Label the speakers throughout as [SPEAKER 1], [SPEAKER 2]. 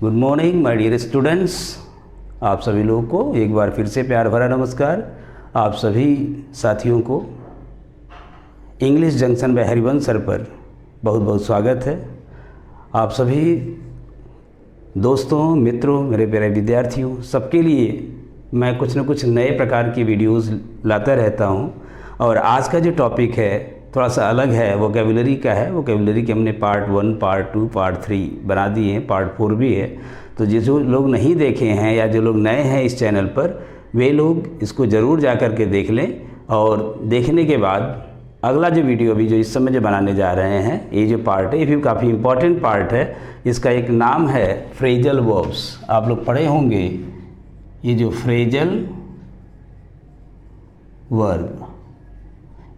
[SPEAKER 1] Good morning my dear students. आप सभी लोगों को एक बार फिर से प्यार भरा नमस्कार। आप सभी साथियों को English junction by Harivansh sir पर बहुत बहुत स्वागत है। आप सभी दोस्तों, मित्रों, मेरे प्यारे विद्यार्थियों, सबके लिए मैं कुछ न कुछ नए प्रकार की वीडियोस लाता रहता हूं। और आज का जो टॉपिक है थोड़ा सा अलग है, वोकैबुलरी का है। वोकैबुलरी के हमने पार्ट 1, पार्ट 2, पार्ट 3 बना दिए हैं, पार्ट 4 भी है। तो जो लोग नहीं देखे हैं या जो लोग नए हैं इस चैनल पर, वे लोग इसको ज़रूर जा कर के देख लें। और देखने के बाद अगला जो वीडियो अभी जो इस समय जो बनाने जा रहे हैं, ये जो पार्ट है ये भी काफ़ी इम्पॉर्टेंट पार्ट है। इसका एक नाम है फ्रेजल वर्ब्स। आप लोग पढ़े होंगे ये जो फ्रेजल वर्ब,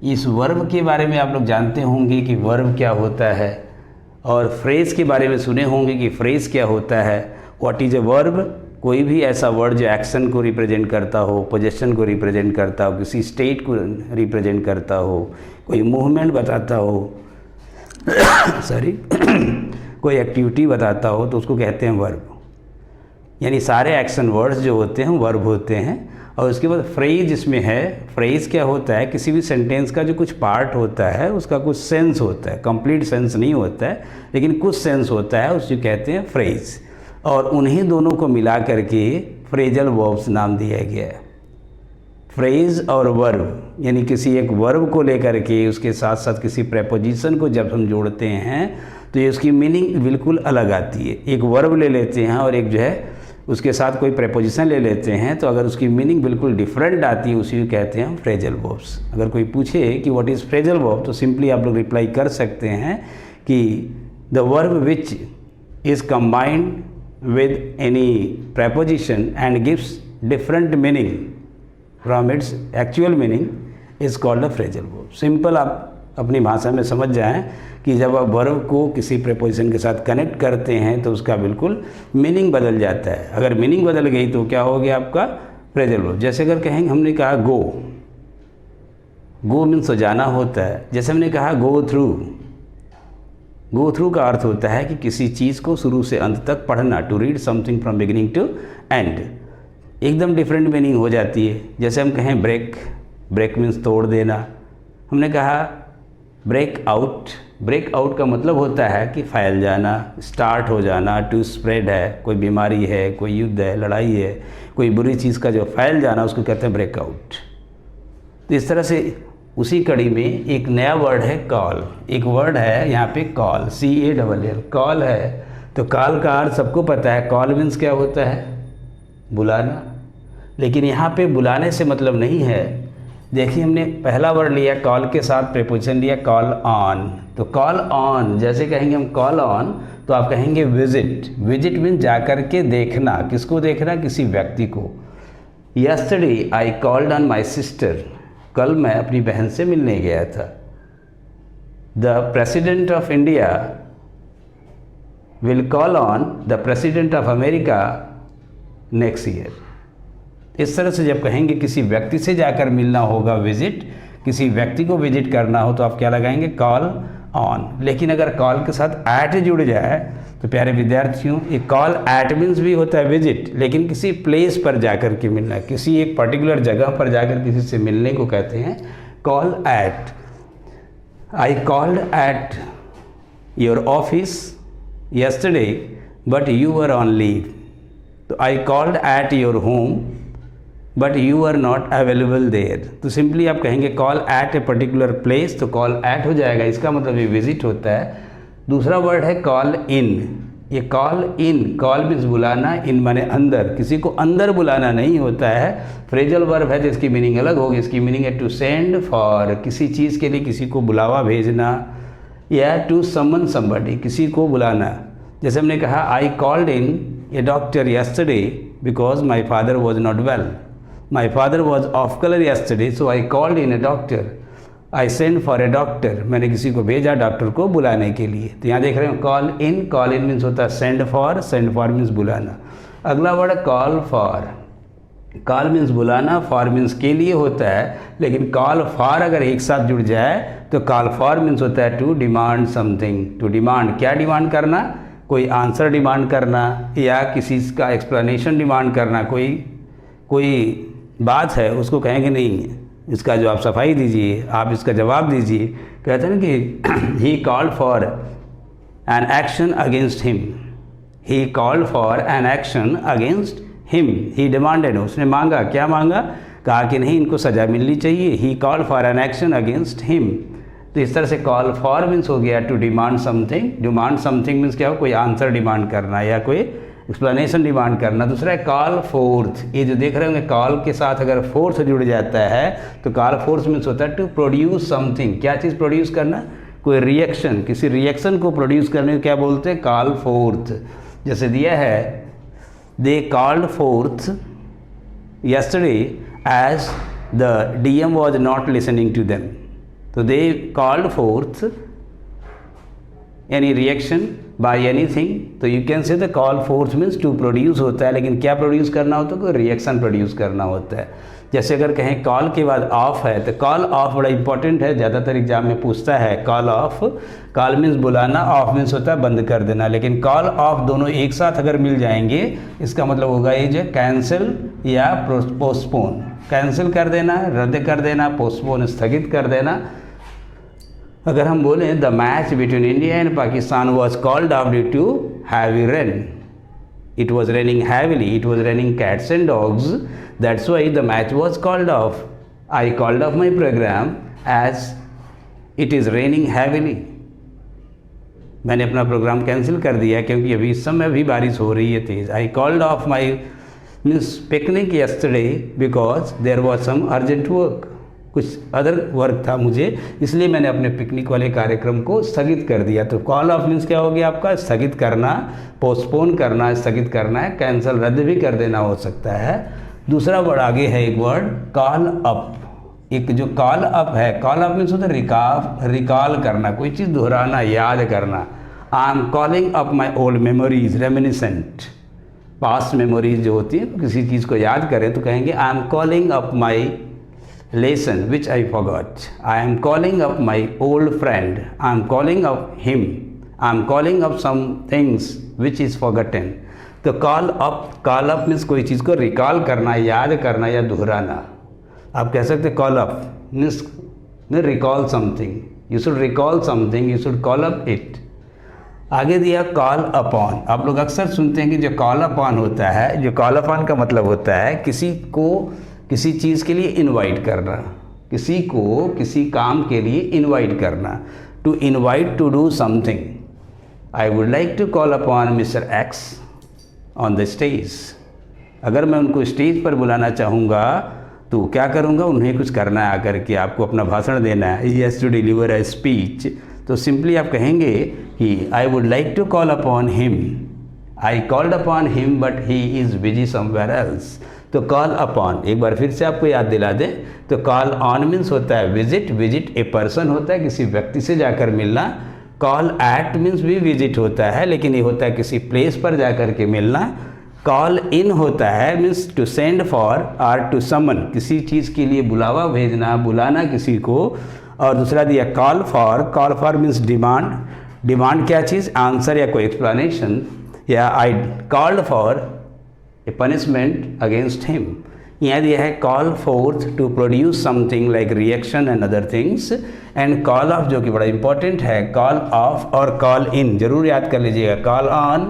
[SPEAKER 1] इस वर्ब के बारे में आप लोग जानते होंगे कि वर्ब क्या होता है, और फ्रेज़ के बारे में सुने होंगे कि फ्रेज़ क्या होता है। What is a verb? कोई भी ऐसा वर्ड जो एक्शन को रिप्रेजेंट करता हो, पोजेशन को रिप्रेजेंट करता हो, किसी स्टेट को रिप्रेजेंट करता हो, कोई मूवमेंट बताता हो सॉरी कोई एक्टिविटी बताता हो, तो उसको कहते हैं वर्ब। यानी सारे एक्शन वर्ड्स जो होते हैं वर्ब होते हैं। और उसके बाद फ्रेज इसमें है। फ्रेज क्या होता है? किसी भी सेंटेंस का जो कुछ पार्ट होता है उसका कुछ सेंस होता है, कंप्लीट सेंस नहीं होता है लेकिन कुछ सेंस होता है, उसको कहते हैं फ्रेज। और उन्हीं दोनों को मिला करके फ्रेजल वर्ब्स नाम दिया गया है। फ्रेज और वर्ब, यानी किसी एक वर्ब को लेकर के उसके साथ साथ किसी प्रेपोजिशन को जब हम जोड़ते हैं तो ये उसकी मीनिंग बिल्कुल अलग आती है। एक वर्ब ले लेते हैं और एक जो है उसके साथ कोई प्रेपोजिशन ले लेते हैं, तो अगर उसकी मीनिंग बिल्कुल डिफरेंट आती है, उसी को कहते हैं फ्रेजल वर्ब्स। अगर कोई पूछे कि व्हाट इज़ फ्रेजल वर्ब, तो सिंपली आप लोग रिप्लाई कर सकते हैं कि the verb which is combined with any preposition and gives different meaning from its actual meaning is called a phrasal verb. Simple आप अपनी भाषा में समझ जाएं कि जब आप वर्ब को किसी प्रेपोजिशन के साथ कनेक्ट करते हैं तो उसका बिल्कुल मीनिंग बदल जाता है। अगर मीनिंग बदल गई तो क्या हो गया आपका फ्रेजल वर्ब। जैसे अगर कहेंगे, हमने कहा गो, गो मीन्स जाना होता है। जैसे हमने कहा गो थ्रू, गो थ्रू का अर्थ होता है कि किसी चीज़ को शुरू से अंत तक पढ़ना, to read something from beginning to end. एकदम डिफरेंट मीनिंग हो जाती है। जैसे हम कहें ब्रेक, ब्रेक मीन्स तोड़ देना। हमने कहा ब्रेक आउट, ब्रेक आउट का मतलब होता है कि फैल जाना, स्टार्ट हो जाना, टू स्प्रेड है, कोई बीमारी है, कोई युद्ध है, लड़ाई है, कोई बुरी चीज़ का जो फैल जाना उसको कहते हैं ब्रेक आउट। तो इस तरह से उसी कड़ी में एक नया वर्ड है कॉल। एक वर्ड है यहाँ पे कॉल, CALL, कॉल है। तो कॉल का अर्थ सबको पता है। कॉल मीन्स क्या होता है? बुलाना। लेकिन यहाँ पे बुलाने से मतलब नहीं है। देखिए, हमने पहला वर्ड लिया कॉल के साथ प्रेपोजिशन लिया कॉल ऑन। तो कॉल ऑन जैसे कहेंगे हम कॉल ऑन, तो आप कहेंगे विजिट। विजिट मीन जाकर के देखना। किसको देखना? किसी व्यक्ति को। Yesterday I called on my sister, कल मैं अपनी बहन से मिलने गया था। The president of India will call on the president of America next year. इस तरह से जब कहेंगे किसी व्यक्ति से जाकर मिलना होगा, विजिट, किसी व्यक्ति को विजिट करना हो, तो आप क्या लगाएंगे? Call on. लेकिन अगर कॉल के साथ एट जुड़ जाए तो प्यारे विद्यार्थियों, ये कॉल एट मीन्स भी होता है विजिट, लेकिन किसी प्लेस पर जाकर के मिलना, किसी एक पर्टिकुलर जगह पर जाकर किसी से मिलने को कहते हैं call at. I called at your office yesterday but you were on leave. तो I called at your home but you are not available there. तो सिंपली आप कहेंगे call at a particular place, तो कॉल एट हो जाएगा। इसका मतलब ये विजिट होता है। दूसरा वर्ड है कॉल इन। ये कॉल इन, कॉल मीन्स बुलाना, इन माने अंदर। किसी को अंदर बुलाना नहीं होता है। फ्रेजल वर्ब है तो इसकी मीनिंग अलग होगी। इसकी मीनिंग है टू सेंड फॉर, किसी चीज़ के लिए किसी को बुलावा भेजना, या टू समन समबडी, किसी को बुलाना। जैसे हमने कहा I called in A doctor yesterday because my father was not well. My father was off color yesterday, so I called in a doctor. I sent for a doctor. मैंने किसी को भेजा डॉक्टर को बुलाने के लिए। तो यहाँ देख रहे हो call in, call in means होता है send for, send for means बुलाना। अगला word call for. Call means बुलाना, फॉर मीन्स के लिए होता है, लेकिन कॉल फॉर अगर एक साथ जुड़ जाए तो कॉल फॉर मीन्स होता है to demand something. To demand, क्या डिमांड करना? कोई आंसर डिमांड करना या किसी का एक्सप्लेनेशन डिमांड करना, कोई बात है उसको कहेंगे नहीं इसका जो आप सफाई दीजिए, आप इसका जवाब दीजिए। कहते हैं ना कि ही called for an action against him, he called for an action against him, he demanded, उसने मांगा, क्या मांगा, कहा कि नहीं इनको सज़ा मिलनी चाहिए। He called for an action against him. तो इस तरह से कॉल फॉर मीन्स हो गया to demand something, demand something means क्या हो, कोई आंसर डिमांड करना या कोई एक्सप्लेनेशन डिमांड करना। दूसरा है कॉल फोर्थ, ये जो देख रहे होंगे कॉल के साथ अगर फोर्थ जुड़ जाता है तो कॉल फोर्थ मीन्स होता है टू प्रोड्यूस समथिंग, क्या चीज़ प्रोड्यूस करना, कोई रिएक्शन, किसी रिएक्शन को प्रोड्यूस करने को क्या बोलते हैं, कॉल फोर्थ। जैसे दिया है they called fourth yesterday as the DM was not listening to them, तो they called forth any reaction by anything, तो you can say the call forth means to produce होता है, लेकिन क्या प्रोड्यूस करना होता है, कोई रिएक्शन प्रोड्यूस करना होता है। जैसे अगर कहें कॉल के बाद ऑफ है तो कॉल ऑफ बड़ा इंपॉर्टेंट है, ज़्यादातर एग्जाम में पूछता है कॉल ऑफ। कॉल मीन्स बुलाना, ऑफ मीन्स होता है बंद कर देना, लेकिन कॉल ऑफ दोनों एक साथ अगर मिल जाएंगे इसका मतलब होगा ये जो कैंसिल या पोस्टपोन, कैंसिल कर देना, रद्द कर देना, पोस्टपोन स्थगित कर देना। अगर हम बोलें the match between India and Pakistan was called off due to heavy rain, it was raining heavily, it was raining cats and dogs, that's why the match was called off. I called off my program as it is raining heavily. मैंने अपना programme cancel कर दिया क्योंकि अभी इस समय भी बारिश हो रही है तेज़। I called off my picnic yesterday because there was some urgent work. कुछ अदर वर्क था मुझे, इसलिए मैंने अपने पिकनिक वाले कार्यक्रम को स्थगित कर दिया। तो कॉल ऑफ मीन्स क्या हो गया आपका, स्थगित करना, पोस्टपोन करना, स्थगित करना है, कैंसिल रद्द भी कर देना हो सकता है। दूसरा वर्ड आगे है एक वर्ड कॉल अप, एक जो कॉल अप है, कॉल अप मीन्स होता है रिकॉल करना, कोई चीज़ दोहराना, याद करना। I am calling up my old memories, reminiscent, past memories जो होती है, किसी चीज़ को याद करें तो कहेंगे I am calling up my lesson which I forgot, I am calling up my old friend, I am calling up him, I am calling up some things which is forgotten. तो call up means कोई चीज़ को recall करना, याद करना या दोहराना। आप कह सकते call up means recall something, you should recall something, you should call up it. आगे दिया call upon, आप लोग अक्सर सुनते हैं कि जो call upon होता है, जो call upon का मतलब होता है किसी को किसी चीज़ के लिए इनवाइट करना, किसी को किसी काम के लिए इनवाइट करना, to invite to do something. I would like to call upon mister X on the stage. अगर मैं उनको स्टेज पर बुलाना चाहूँगा तो क्या करूँगा, उन्हें कुछ करना है, आकर के आपको अपना भाषण देना है, he has to deliver a speech. तो सिंपली आप कहेंगे कि I would like to call upon him, I called upon him but he is busy somewhere else. तो कॉल अपॉन एक बार फिर से आपको याद दिला दें, तो कॉल ऑन मीन्स होता है विजिट, विजिट ए पर्सन होता है, किसी व्यक्ति से जाकर मिलना। कॉल एट मीन्स भी विजिट होता है, लेकिन ये होता है किसी प्लेस पर जाकर के मिलना। कॉल इन होता है मीन्स टू सेंड फॉर और टू समन, किसी चीज़ के लिए बुलावा भेजना, बुलाना किसी को। और दूसरा दिया call for means demand, demand क्या चीज़, आंसर या कोई एक्सप्लेनेशन, या I called for a punishment against him. यहाँ दिया है call forth to produce something like reaction and other things. And call off जो कि बड़ा इंपॉर्टेंट है, कॉल ऑफ और कॉल इन जरूर याद कर लीजिएगा, कॉल ऑन,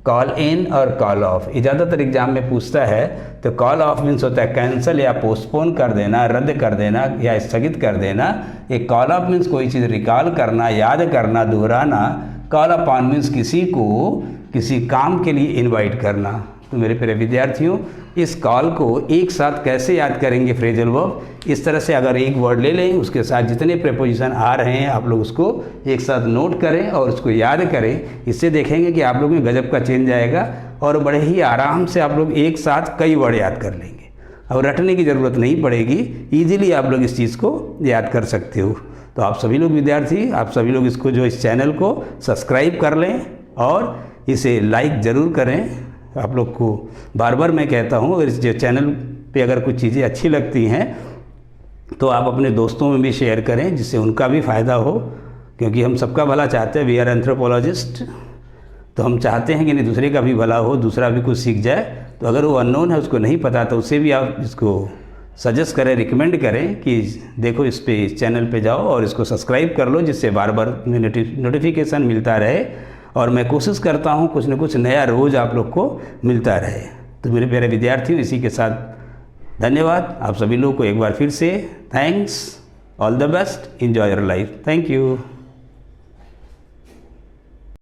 [SPEAKER 1] कॉल इन और कॉल ऑफ, ये ज़्यादातर एग्जाम में पूछता है। तो कॉल ऑफ मीन्स होता है कैंसिल या पोस्टपोन कर देना, रद्द कर देना या स्थगित कर देना। एक कॉल ऑफ मीन्स कोई चीज़ रिकॉल करना, याद करना, दोहराना। कॉल अपॉन मीन्स किसी को किसी काम के लिए इन्वाइट करना। तो मेरे प्यारे विद्यार्थियों, इस कॉल को एक साथ कैसे याद करेंगे फ्रेजल वर्ब, इस तरह से अगर एक वर्ड ले लें उसके साथ जितने प्रीपोजिशन आ रहे हैं आप लोग उसको एक साथ नोट करें और उसको याद करें। इससे देखेंगे कि आप लोग में गजब का चेंज आएगा और बड़े ही आराम से आप लोग एक साथ कई वर्ड याद कर लेंगे और रटने की ज़रूरत नहीं पड़ेगी, ईजिली आप लोग इस चीज़ को याद कर सकते हो। तो आप सभी लोग विद्यार्थी, आप सभी लोग इसको जो इस चैनल को सब्सक्राइब कर लें और इसे लाइक ज़रूर करें। आप लोग को बार बार मैं कहता हूँ, अगर इस जो चैनल पे अगर कुछ चीज़ें अच्छी लगती हैं तो आप अपने दोस्तों में भी शेयर करें जिससे उनका भी फ़ायदा हो, क्योंकि हम सबका भला चाहते हैं। वी आर एंथ्रोपोलॉजिस्ट, तो हम चाहते हैं कि नहीं दूसरे का भी भला हो, दूसरा भी कुछ सीख जाए। तो अगर वो अननोन है, उसको नहीं पता, तो उससे भी आप इसको सजेस्ट करें, रिकमेंड करें कि देखो इस पे, इस चैनल पे जाओ और इसको सब्सक्राइब कर लो, जिससे बार बार नोटिफिकेशन मिलता रहे और मैं कोशिश करता हूँ कुछ न कुछ नया रोज़ आप लोग को मिलता रहे। तो मेरे प्यारे विद्यार्थियों, इसी के साथ धन्यवाद आप सभी लोग को एक बार फिर से। Thanks, all the best, enjoy your life, thank you.